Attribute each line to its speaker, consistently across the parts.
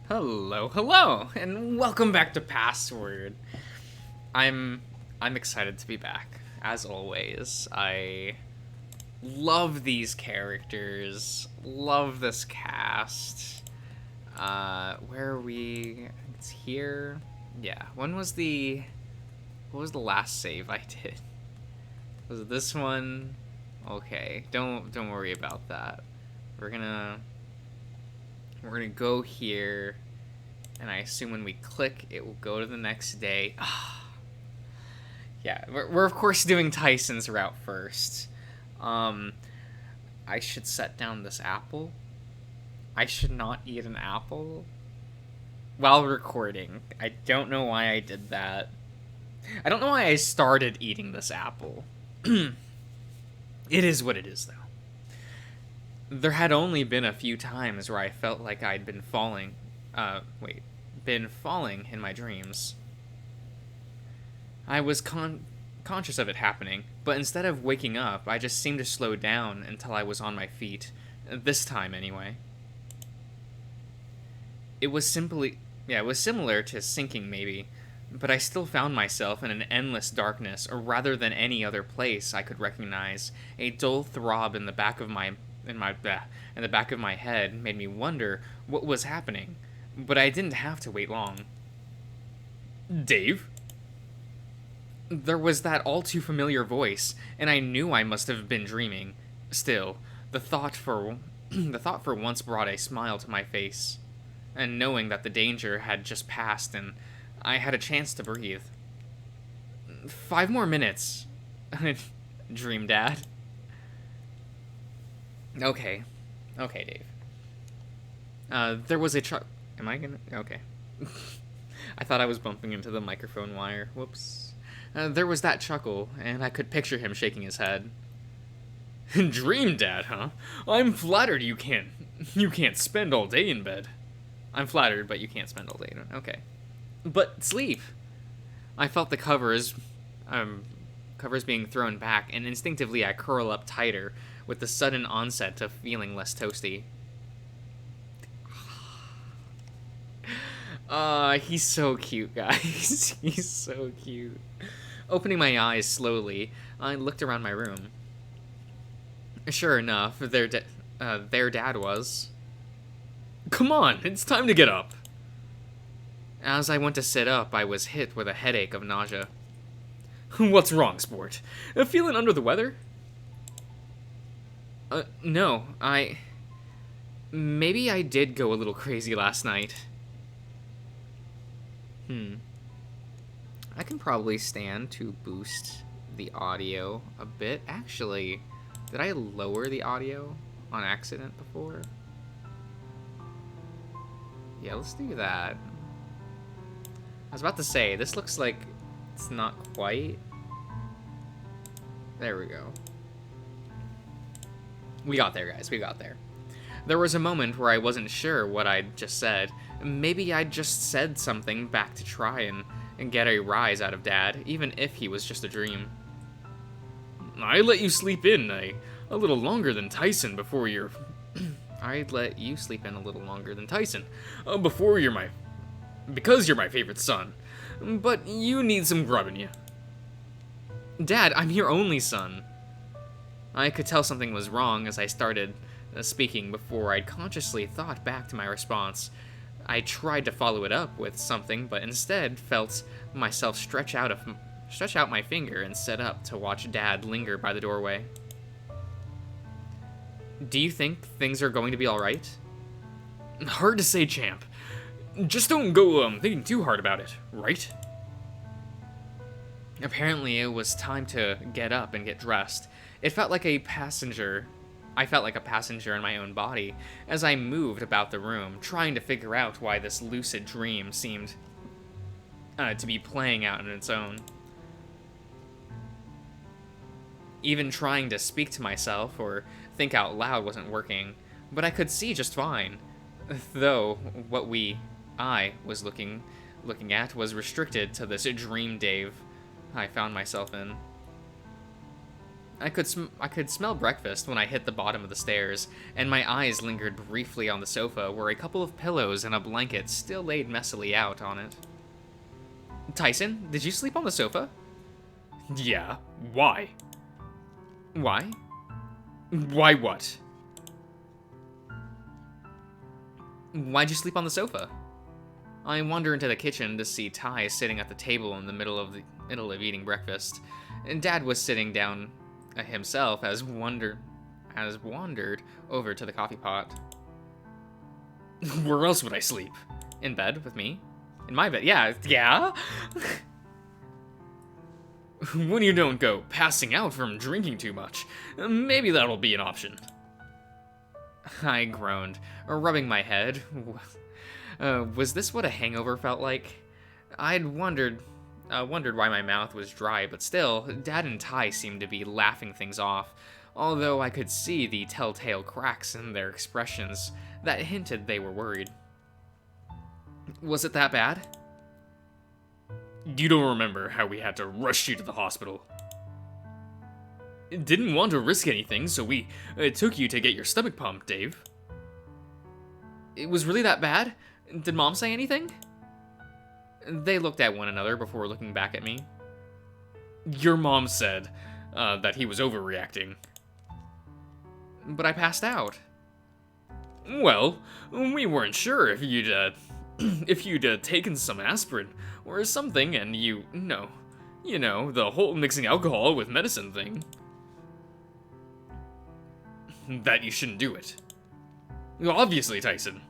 Speaker 1: Hello, hello, and welcome back to Password. I'm excited to be back. As always, I love these characters, love this cast. Where are we? It's here. Yeah. What was the last save I did? Was it this one? Okay. Don't worry about that. We're gonna go here, and I assume when we click, it will go to the next day. Yeah, we're of course doing Tyson's route first. I should set down this apple. I should not eat an apple while recording. I don't know why I did that. I don't know why I started eating this apple. It is what it is, though. There had only been a few times where I felt like I'd been falling. Been falling in my dreams. I was conscious of it happening, but instead of waking up, I just seemed to slow down until I was on my feet. This time, anyway. It was similar to sinking, maybe, but I still found myself in an endless darkness, or rather than any other place I could recognize. A dull throb in the back of my head made me wonder what was happening, but I didn't have to wait long. Dave? There was that all too familiar voice, and I knew I must have been dreaming. Still, the thought for once brought a smile to my face, and knowing that the danger had just passed and I had a chance to breathe. 5 more minutes. Dream Dad. Okay, Dave. There was a truck. Am I gonna? Okay. I thought I was bumping into the microphone wire. Whoops. There was that chuckle, and I could picture him shaking his head. Dream Dad, huh? I'm flattered you can't spend all day in bed. I'm flattered, but you can't spend all day. Okay. But sleep. I felt the covers being thrown back, and instinctively I curl up tighter with the sudden onset of feeling less toasty. He's so cute, guys. He's so cute. Opening my eyes slowly, I looked around my room. Sure enough, their dad was. Come on, it's time to get up. As I went to sit up, I was hit with a headache of nausea. What's wrong, sport? Feeling under the weather? No, maybe I did go a little crazy last night. I can probably stand to boost the audio a bit. Actually, did I lower the audio on accident before? Yeah, let's do that. I was about to say, this looks like it's not quite. There we go. We got there, guys. We got there. There was a moment where I wasn't sure what I'd just said. Maybe I'd just said something back to try and get a rise out of Dad, even if he was just a dream. I let you sleep in a little longer than Tyson before you're... I'd let you sleep in a little longer than Tyson because you're my favorite son. But you need some grub in you. Dad, I'm your only son. I could tell something was wrong as I started speaking before I'd consciously thought back to my response. I tried to follow it up with something, but instead felt myself stretch out my finger and sit up to watch Dad linger by the doorway. Do you think things are going to be alright? Hard to say, champ. Just don't go thinking too hard about it, right? Apparently, it was time to get up and get dressed. I felt like a passenger in my own body as I moved about the room, trying to figure out why this lucid dream seemed to be playing out on its own. Even trying to speak to myself or think out loud wasn't working, but I could see just fine, though what I was looking at was restricted to this dream Dave I found myself in. I could smell breakfast when I hit the bottom of the stairs, and my eyes lingered briefly on the sofa where a couple of pillows and a blanket still laid messily out on it. Tyson, did you sleep on the sofa?
Speaker 2: Yeah, why?
Speaker 1: Why?
Speaker 2: Why what?
Speaker 1: Why'd you sleep on the sofa? I wander into the kitchen to see Ty sitting at the table in the middle of eating breakfast, and Dad was sitting down himself as wandered over to the coffee pot.
Speaker 2: Where else would I sleep?
Speaker 1: In bed with me? In my bed? Yeah?
Speaker 2: When you don't go passing out from drinking too much, maybe that'll be an option.
Speaker 1: I groaned, rubbing my head. Was this what a hangover felt like? I'd wondered why my mouth was dry, but still, Dad and Ty seemed to be laughing things off, although I could see the telltale cracks in their expressions that hinted they were worried. Was it that bad?
Speaker 2: You don't remember how we had to rush you to the hospital? Didn't want to risk anything, so we took you to get your stomach pumped, Dave.
Speaker 1: It was really that bad? Did Mom say anything? They looked at one another before looking back at me.
Speaker 2: Your mom said that he was overreacting.
Speaker 1: But I passed out.
Speaker 2: Well, we weren't sure if you'd taken some aspirin or something, and you know, the whole mixing alcohol with medicine thing. That you shouldn't do it. Obviously, Tyson.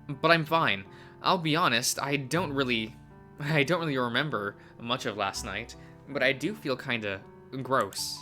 Speaker 1: But I'm fine. I'll be honest, I don't really remember much of last night, but I do feel kinda gross.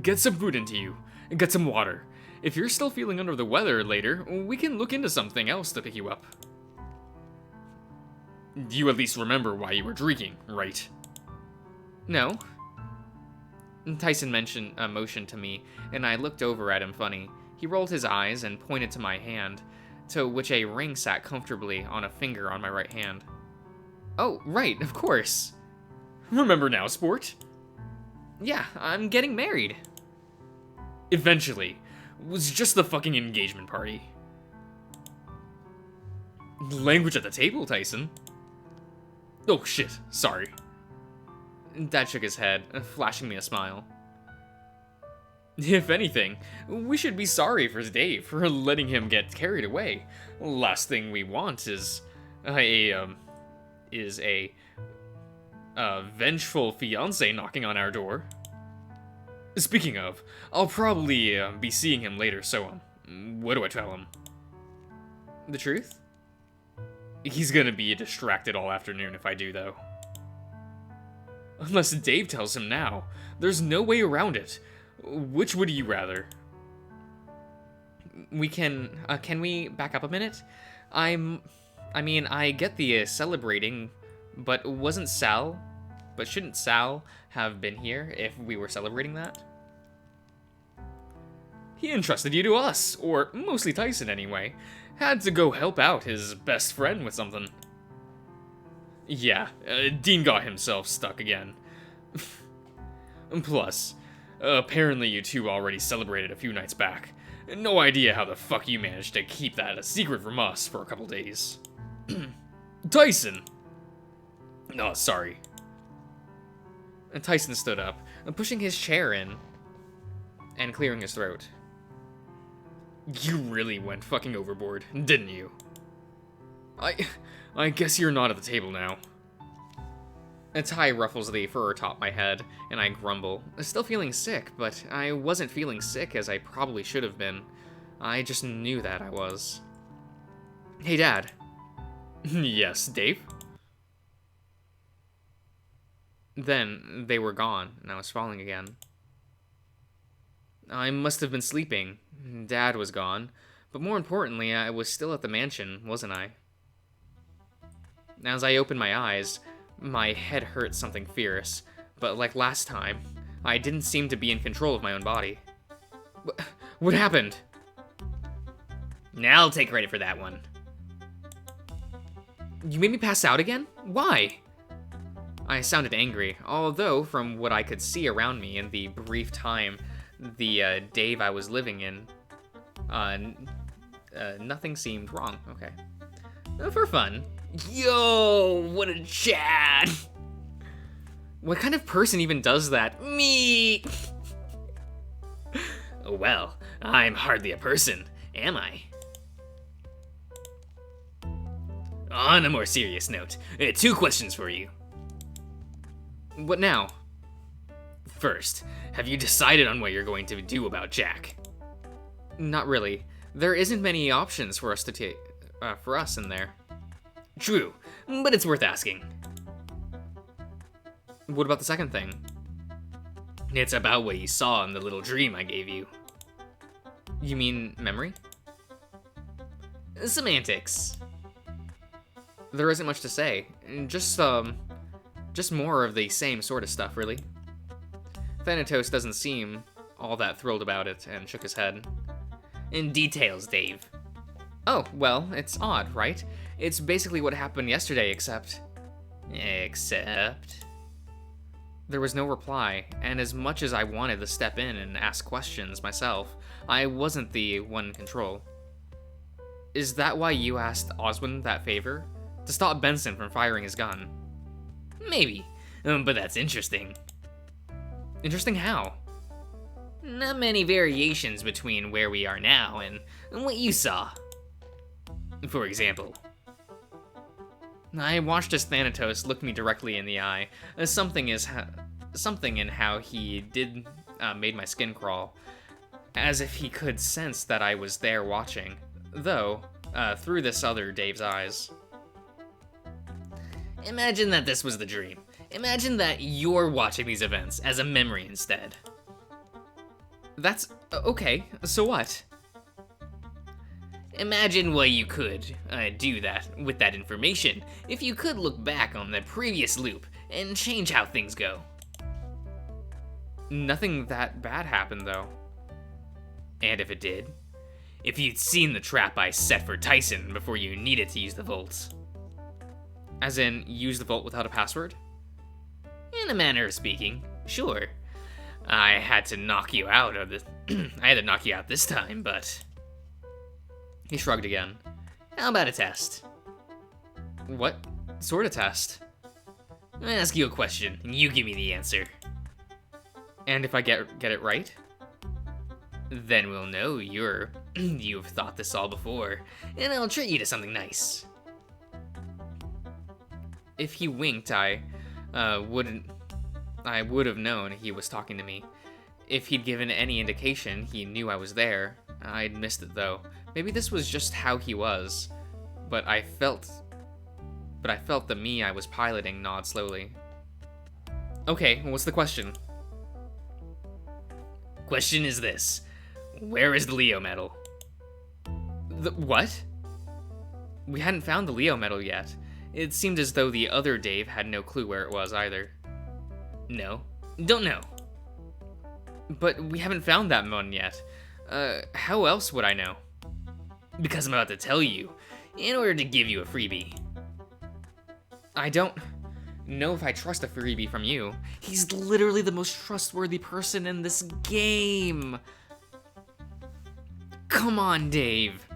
Speaker 2: Get some food into you, and get some water. If you're still feeling under the weather later, we can look into something else to pick you up. You at least remember why you were drinking, right?
Speaker 1: No. Tyson motioned to me, and I looked over at him funny. He rolled his eyes and pointed to my hand, to which a ring sat comfortably on a finger on my right hand. Oh, right, of course.
Speaker 2: Remember now, sport?
Speaker 1: Yeah, I'm getting married.
Speaker 2: Eventually. It was just the fucking engagement party. Language at the table, Tyson. Oh shit, sorry.
Speaker 1: Dad shook his head, flashing me a smile.
Speaker 2: If anything, we should be sorry for Dave for letting him get carried away. Last thing we want is a vengeful fiance knocking on our door. Speaking of, I'll probably be seeing him later, so what do I tell him?
Speaker 1: The truth?
Speaker 2: He's gonna be distracted all afternoon if I do, though. Unless Dave tells him now. There's no way around it. Which would you rather?
Speaker 1: We can we back up a minute? I mean, I get the celebrating, but shouldn't Sal have been here if we were celebrating that?
Speaker 2: He entrusted you to us, or mostly Tyson anyway. Had to go help out his best friend with something. Yeah, Dean got himself stuck again. Plus, apparently you two already celebrated a few nights back. No idea how the fuck you managed to keep that a secret from us for a couple days. Tyson! Oh, sorry.
Speaker 1: And Tyson stood up, pushing his chair in and clearing his throat.
Speaker 2: You really went fucking overboard, didn't you? I guess you're not at the table now.
Speaker 1: A tie ruffles the fur atop my head, and I grumble. Still feeling sick, but I wasn't feeling sick as I probably should have been. I just knew that I was. Hey, Dad.
Speaker 2: Yes, Dave?
Speaker 1: Then they were gone, and I was falling again. I must have been sleeping. Dad was gone. But more importantly, I was still at the mansion, wasn't I? As I opened my eyes, my head hurt something fierce, but like last time, I didn't seem to be in control of my own body. What happened?
Speaker 2: Now I'll take credit for that one.
Speaker 1: You made me pass out again? Why? I sounded angry, although from what I could see around me in the brief time the Dave I was living in, nothing seemed wrong. Okay. For fun. Yo, what a Chad! What kind of person even does that? Me! Well, I'm hardly a person, am I? On a more serious note, 2 questions for you. What now? First, have you decided on what you're going to do about Jack? Not really. There isn't many options for us to take, for us in there. True, but it's worth asking. What about the second thing? It's about what you saw in the little dream I gave you. You mean memory? Semantics. There isn't much to say. Just more of the same sort of stuff, really. Thanatos doesn't seem all that thrilled about it and shook his head. In details, Dave. Oh, well, it's odd, right? It's basically what happened yesterday, except... There was no reply, and as much as I wanted to step in and ask questions myself, I wasn't the one in control. Is that why you asked Oswin that favor? To stop Benson from firing his gun? Maybe, but that's interesting. Interesting how? Not many variations between where we are now and what you saw. For example, I watched as Thanatos looked me directly in the eye. Something in how he did made my skin crawl, as if he could sense that I was there watching, though through this other Dave's eyes. Imagine that this was the dream. Imagine that you're watching these events as a memory instead. That's okay. So what? Imagine what you could do that with that information if you could look back on the previous loop and change how things go. Nothing that bad happened, though. And if it did? If you'd seen the trap I set for Tyson before you needed to use the vaults. As in, use the vault without a password? In a manner of speaking, sure. I had to knock you out of this. I had to knock you out this time, but... He shrugged again. How about a test? What sort of test? I'll ask you a question, and you give me the answer. And if I get it right? Then we'll know you've thought this all before, and I'll treat you to something nice. If he winked, I would have known he was talking to me. If he'd given any indication he knew I was there, I'd missed it though. Maybe this was just how he was, but I felt the me I was piloting nod slowly. Okay, what's the question? Question is this. Where is the Leo medal? The what? We hadn't found the Leo medal yet. It seemed as though the other Dave had no clue where it was either. No, don't know. But we haven't found that one yet. How else would I know? Because I'm about to tell you, in order to give you a freebie. I don't know if I trust a freebie from you. He's literally the most trustworthy person in this game. Come on, Dave.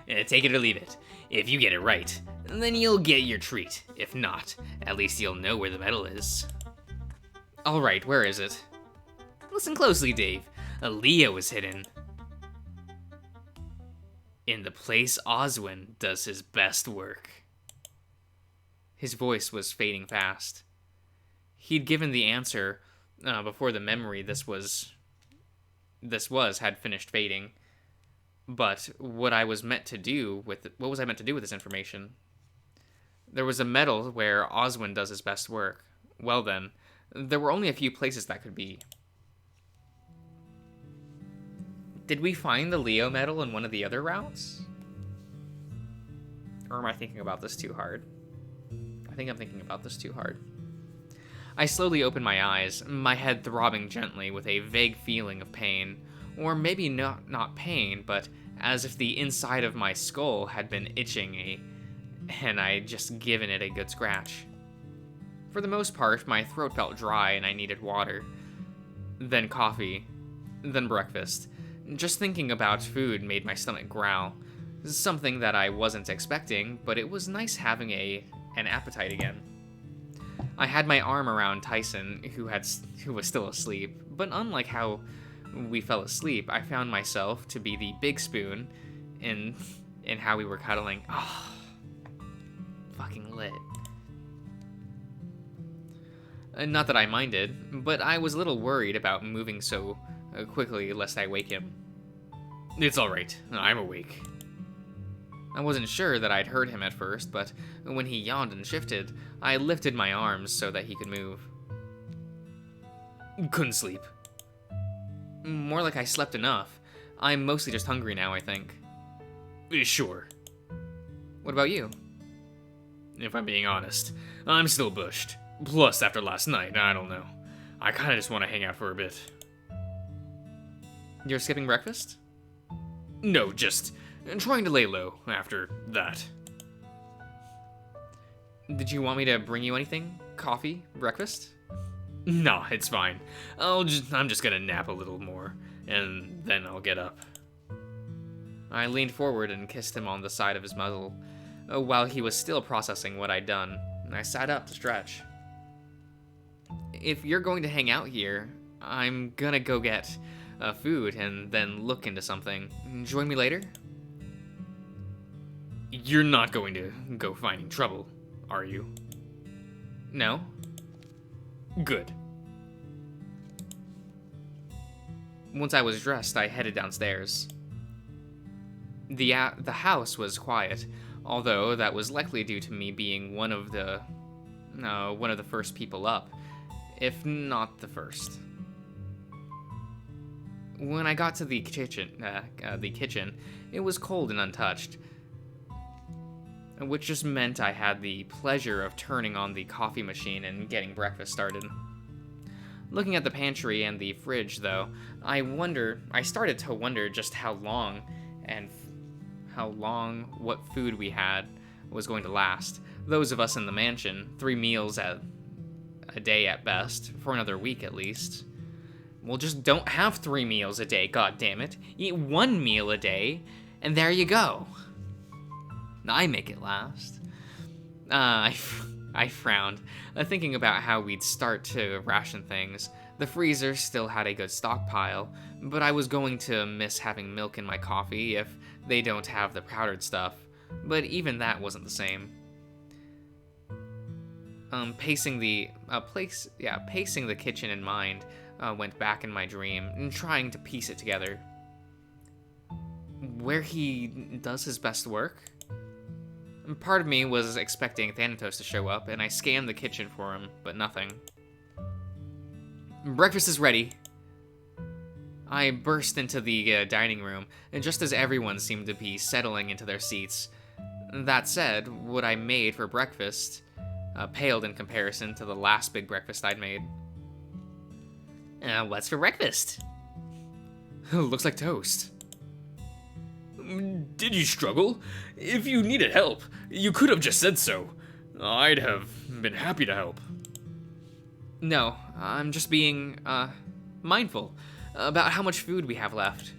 Speaker 1: Take it or leave it. If you get it right, then you'll get your treat. If not, at least you'll know where the medal is. Alright, where is it? Listen closely, Dave. A Leo is hidden. In the place Oswin does his best work. His voice was fading fast. He'd given the answer before the memory this was had finished fading. But what was I meant to do with this information? There was a medal where Oswin does his best work. Well then, there were only a few places that could be. Did we find the Leo medal in one of the other routes? Or am I thinking about this too hard? I think I'm thinking about this too hard. I slowly opened my eyes, my head throbbing gently with a vague feeling of pain. Or maybe not pain, but as if the inside of my skull had been itching and I'd just given it a good scratch. For the most part, my throat felt dry and I needed water. Then coffee. Then breakfast. Just thinking about food made my stomach growl. Something that I wasn't expecting, but it was nice having an appetite again. I had my arm around Tyson, who was still asleep, but unlike how we fell asleep, I found myself to be the big spoon in how we were cuddling. Oh, fucking lit. Not that I minded, but I was a little worried about moving so quickly lest I wake him.
Speaker 2: It's alright, I'm awake.
Speaker 1: I wasn't sure that I'd heard him at first, but when he yawned and shifted, I lifted my arms so that he could move.
Speaker 2: Couldn't sleep.
Speaker 1: More like I slept enough. I'm mostly just hungry now, I think.
Speaker 2: Sure.
Speaker 1: What about you?
Speaker 2: If I'm being honest, I'm still bushed. Plus, after last night, I don't know. I kinda just want to hang out for a bit.
Speaker 1: You're skipping breakfast?
Speaker 2: No, just trying to lay low after that.
Speaker 1: Did you want me to bring you anything? Coffee? Breakfast?
Speaker 2: Nah, it's fine. I'm just gonna nap a little more, and then I'll get up.
Speaker 1: I leaned forward and kissed him on the side of his muzzle, while he was still processing what I'd done. I sat up to stretch. If you're going to hang out here, I'm gonna go get food and then look into something. Join me later?
Speaker 2: You're not going to go finding trouble, are you?
Speaker 1: No.
Speaker 2: Good.
Speaker 1: Once I was dressed, I headed downstairs. The house was quiet, although that was likely due to me being one of the first people up, if not the first. When I got to the kitchen, it was cold and untouched, which just meant I had the pleasure of turning on the coffee machine and getting breakfast started. Looking at the pantry and the fridge, though, I started to wonder just how long what food we had was going to last. Those of us in the mansion, 3 meals a day at best, for another week at least. Well, just don't have 3 meals a day, goddammit. Eat 1 meal a day, and there you go. I make it last. I frowned, thinking about how we'd start to ration things. The freezer still had a good stockpile, but I was going to miss having milk in my coffee if they don't have the powdered stuff. But even that wasn't the same. Pacing the kitchen in mind, went back in my dream, and trying to piece it together. Where he does his best work? Part of me was expecting Thanatos to show up, and I scanned the kitchen for him, but nothing. Breakfast is ready. I burst into the dining room, and just as everyone seemed to be settling into their seats. That said, what I made for breakfast paled in comparison to the last big breakfast I'd made. What's for breakfast?
Speaker 2: Looks like toast. Did you struggle? If you needed help, you could have just said so. I'd have been happy to help.
Speaker 1: No, I'm just being, mindful about how much food we have left.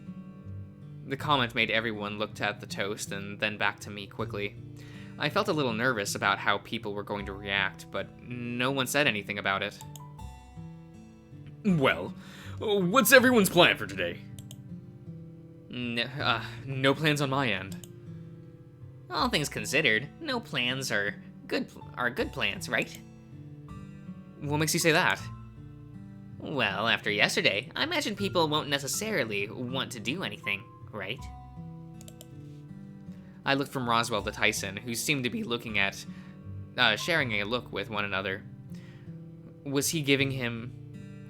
Speaker 1: The comment made everyone look at the toast and then back to me quickly. I felt a little nervous about how people were going to react, but no one said anything about it.
Speaker 2: Well, what's everyone's plan for today?
Speaker 1: No plans on my end. All things considered, no plans are good plans, right? What makes you say that? Well, after yesterday, I imagine people won't necessarily want to do anything, right? I looked from Roswell to Tyson, who seemed to be sharing a look with one another. Was he giving him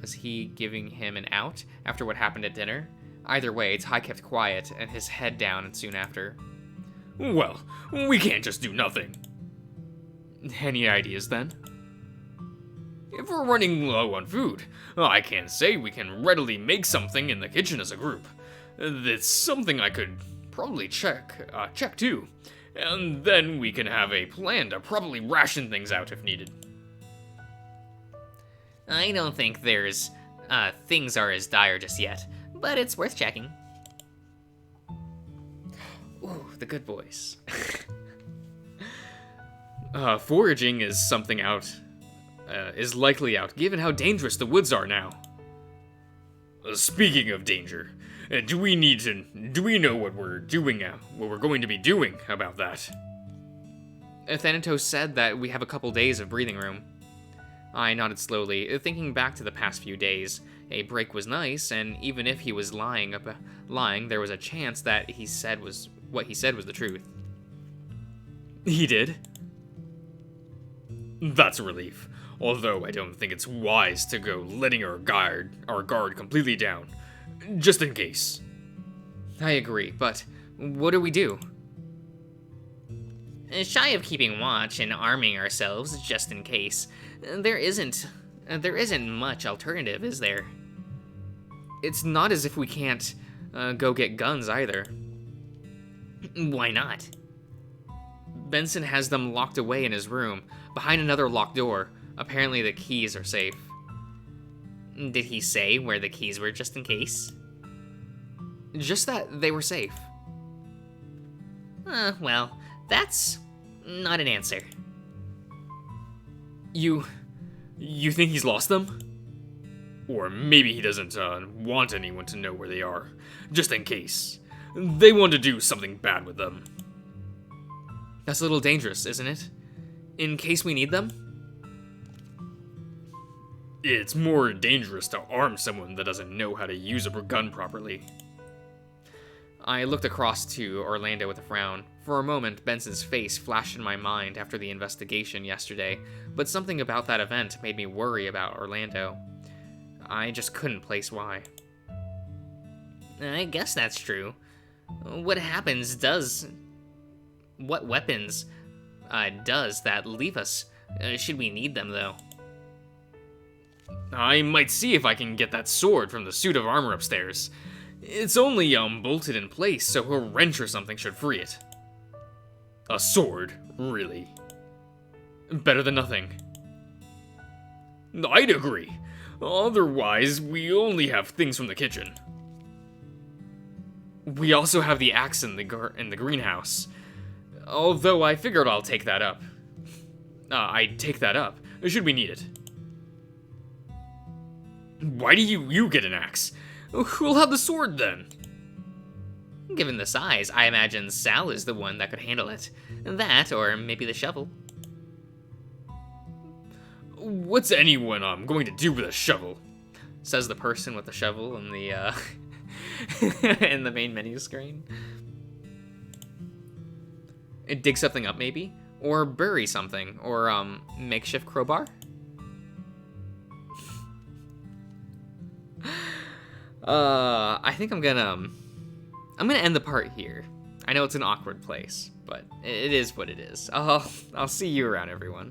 Speaker 1: an out after what happened at dinner? Either way, Ty kept quiet and his head down soon after.
Speaker 2: Well, we can't just do nothing.
Speaker 1: Any ideas then?
Speaker 2: If we're running low on food, I can't say we can readily make something in the kitchen as a group. That's something I could probably check too. And then we can have a plan to probably ration things out if needed.
Speaker 1: I don't think things are as dire just yet, but it's worth checking. Ooh, the good boys.
Speaker 2: Foraging is likely out, given how dangerous the woods are now. Speaking of danger, do we know what we're going to be doing about that?
Speaker 1: Thanatos said that we have a couple days of breathing room. I nodded slowly, thinking back to the past few days. A break was nice, and even if he was lying, there was a chance that what he said was the truth.
Speaker 2: He did? That's a relief. Although I don't think it's wise to go letting our guard completely down, just in case.
Speaker 1: I agree, but what do we do? Shy of keeping watch and arming ourselves just in case, there isn't much alternative, is there? It's not as if we can't go get guns either. Why not? Benson has them locked away in his room, behind another locked door. Apparently the keys are safe. Did he say where the keys were just in case? Just that they were safe. Well, that's not an answer.
Speaker 2: You think he's lost them? Or maybe he doesn't want anyone to know where they are, just in case. They want to do something bad with them.
Speaker 1: That's a little dangerous, isn't it? In case we need them?
Speaker 2: It's more dangerous to arm someone that doesn't know how to use a gun properly.
Speaker 1: I looked across to Orlando with a frown. For a moment, Benson's face flashed in my mind after the investigation yesterday, but something about that event made me worry about Orlando. I just couldn't place why. I guess that's true. What weapons does that leave us? Should we need them, though?
Speaker 2: I might see if I can get that sword from the suit of armor upstairs. It's only bolted in place, so a wrench or something should free it. A sword, really. Better than nothing. I'd agree. Otherwise, we only have things from the kitchen.
Speaker 1: We also have the axe in the greenhouse. Although I figured I'd take that up.
Speaker 2: Should we need it. Why do you get an axe? Who'll have the sword then?
Speaker 1: Given the size, I imagine Sal is the one that could handle it. That, or maybe the shovel.
Speaker 2: What's anyone going to do with a shovel?
Speaker 1: Says the person with the shovel in the in the main menu screen. Dig something up, maybe? Or bury something? Or makeshift crowbar? I think I'm gonna end the part here. I know it's an awkward place, but it is what it is. I'll see you around, everyone.